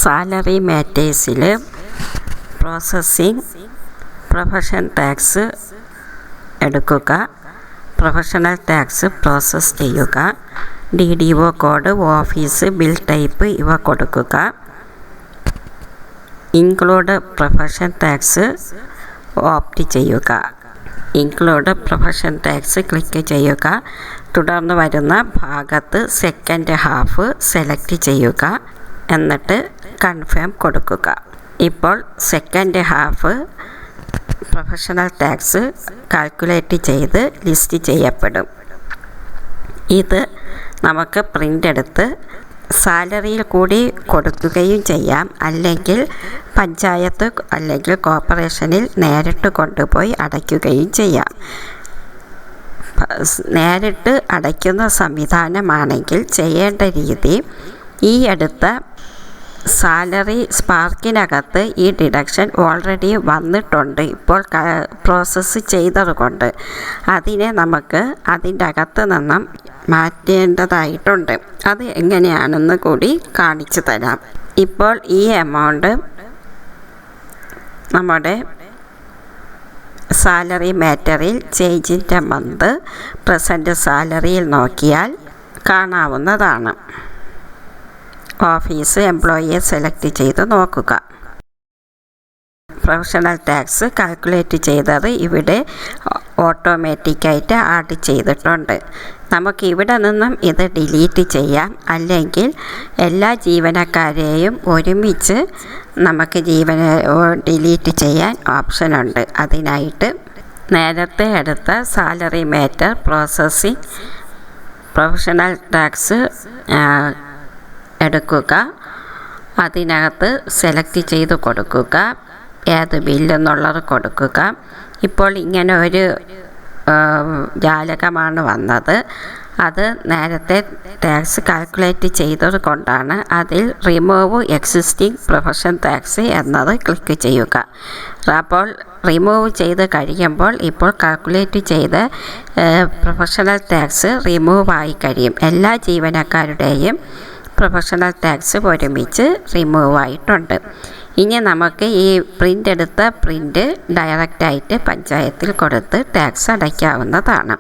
Salary മാറ്റേഴ്സിൽ processing profession tax എടുക്കുക, professional tax process ചെയ്യുക, DDO code, office, bill type ഇവ കൊടുക്കുക. ഇൻക്ലൂഡ് പ്രൊഫഷൻ ടാക്സ് ഓപ്റ്റ് ചെയ്യുക. Include profession tax click ചെയ്യുക. തുടർന്ന് വരുന്ന ഭാഗത്ത് സെക്കൻഡ് ഹാഫ് സെലക്ട് ചെയ്യുക. എന്നിട്ട് കൺഫേം കൊടുക്കുക. ഇപ്പോൾ second half professional tax calculate ചെയ്ത് ലിസ്റ്റ് ചെയ്യപ്പെടും. ഇത് നമുക്ക് പ്രിൻ്റ് എടുത്ത് സാലറിയിൽ കൂടി കൊടുക്കുകയും ചെയ്യാം, അല്ലെങ്കിൽ പഞ്ചായത്ത് അല്ലെങ്കിൽ കോർപ്പറേഷനിൽ നേരിട്ട് കൊണ്ടുപോയി അടയ്ക്കുകയും ചെയ്യാം. നേരിട്ട് അടയ്ക്കുന്ന സംവിധാനമാണെങ്കിൽ ചെയ്യേണ്ട രീതി, ഈ എടുത്ത സാലറി സ്പാർക്കിനകത്ത് ഈ ഡിഡക്ഷൻ ഓൾറെഡി വന്നിട്ടുണ്ട്, ഇപ്പോൾ പ്രോസസ്സ് ചെയ്തതുകൊണ്ട് അതിനെ നമുക്ക് അതിൻ്റെ അകത്ത് നിന്നും മാറ്റേണ്ടതായിട്ടുണ്ട്. അത് എങ്ങനെയാണെന്ന് കൂടി കാണിച്ചു തരാം. ഇപ്പോൾ ഈ എമൗണ്ട് നമ്മുടെ സാലറി മാറ്ററിൽ change in the month present സാലറിയിൽ നോക്കിയാൽ കാണാവുന്നതാണ്. ഓഫീസ്, എംപ്ലോയിയെ സെലക്ട് ചെയ്ത് നോക്കുക. പ്രൊഫഷണൽ ടാക്സ് കാൽക്കുലേറ്റ് ചെയ്തത് ഇവിടെ ഓട്ടോമാറ്റിക്കായിട്ട് ആഡ് ചെയ്തിട്ടുണ്ട്. നമുക്ക് ഇവിടെ നിന്നും ഇത് ഡിലീറ്റ് ചെയ്യാം, അല്ലെങ്കിൽ എല്ലാ ജീവനക്കാരെയും ഒരുമിച്ച് നമുക്ക് ഡിലീറ്റ് ചെയ്യാൻ ഓപ്ഷനുണ്ട്. അതിനായിട്ട് നേരത്തെ എടുത്ത salary matter processing professional tax എടുക്കുക. അതിനകത്ത് സെലക്ട് ചെയ്ത് കൊടുക്കുക, ഏത് ബില്ലെന്നുള്ളത് കൊടുക്കുക. ഇപ്പോൾ ഇങ്ങനെ ഒരു ജാലകമാണ് വന്നത്. അത് നേരത്തെ ടാക്സ് കാൽക്കുലേറ്റ് ചെയ്തത് കൊണ്ടാണ്. അതിൽ റിമൂവ് എക്സിസ്റ്റിംഗ് പ്രൊഫഷൻ ടാക്സ് എന്നത് ക്ലിക്ക് ചെയ്യുക. അപ്പോൾ റിമൂവ് ചെയ്ത് കഴിയുമ്പോൾ ഇപ്പോൾ കാൽക്കുലേറ്റ് ചെയ്ത പ്രൊഫഷണൽ ടാക്സ് റിമൂവ് ആയി കഴിയും. എല്ലാ ജീവനക്കാരുടെയും പ്രൊഫഷണൽ ടാക്സ് ഒരുമിച്ച് റിമൂവ് ആയിട്ടുണ്ട്. ഇനി നമുക്ക് ഈ പ്രിൻ്റ് എടുത്ത പ്രിൻ്റ് ഡയറക്റ്റായിട്ട് പഞ്ചായത്തിൽ കൊടുത്ത് ടാക്സ് അടയ്ക്കാവുന്നതാണ്.